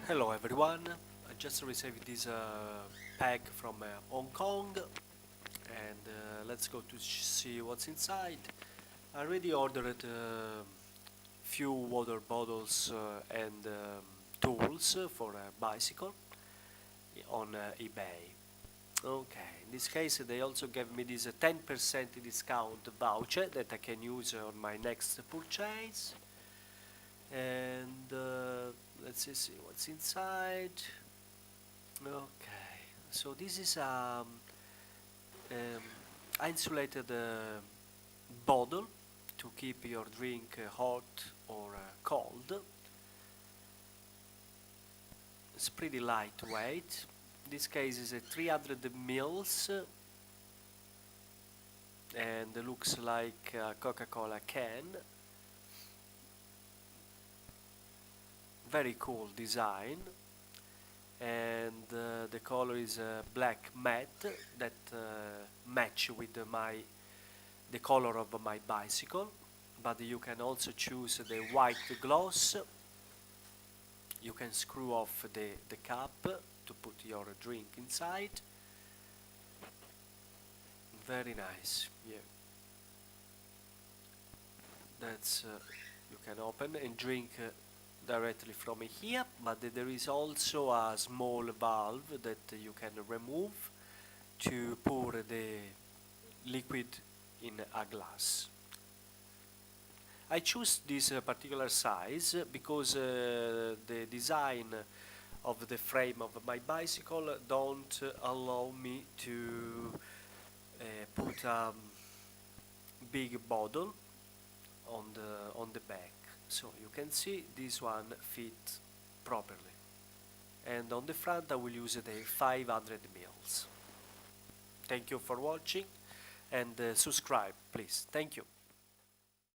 Hello everyone, I just received this pack from Hong Kong and let's go to see what's inside. I already ordered few water bottles and tools for a bicycle on eBay. Okay, in this case they also gave me this 10% discount voucher that I can use on my next purchase. And let's see what's inside. Okay, so this is insulated bottle to keep your drink hot or cold. It's pretty lightweight. In this case is a 300 mils and it looks like a Coca-Cola can. Very cool design, and the color is black matte that match with the color of my bicycle, but you can also choose the white gloss. You can screw off the cap to put your drink inside. Very nice, yeah. That's you can open and drink directly from here, but there is also a small valve that you can remove to pour the liquid in a glass. I choose this particular size because the design of the frame of my bicycle don't allow me to put a big bottle on the back. So you can see this one fit properly, and on the front I will use the 500 mils. Thank you for watching and subscribe please. Thank you.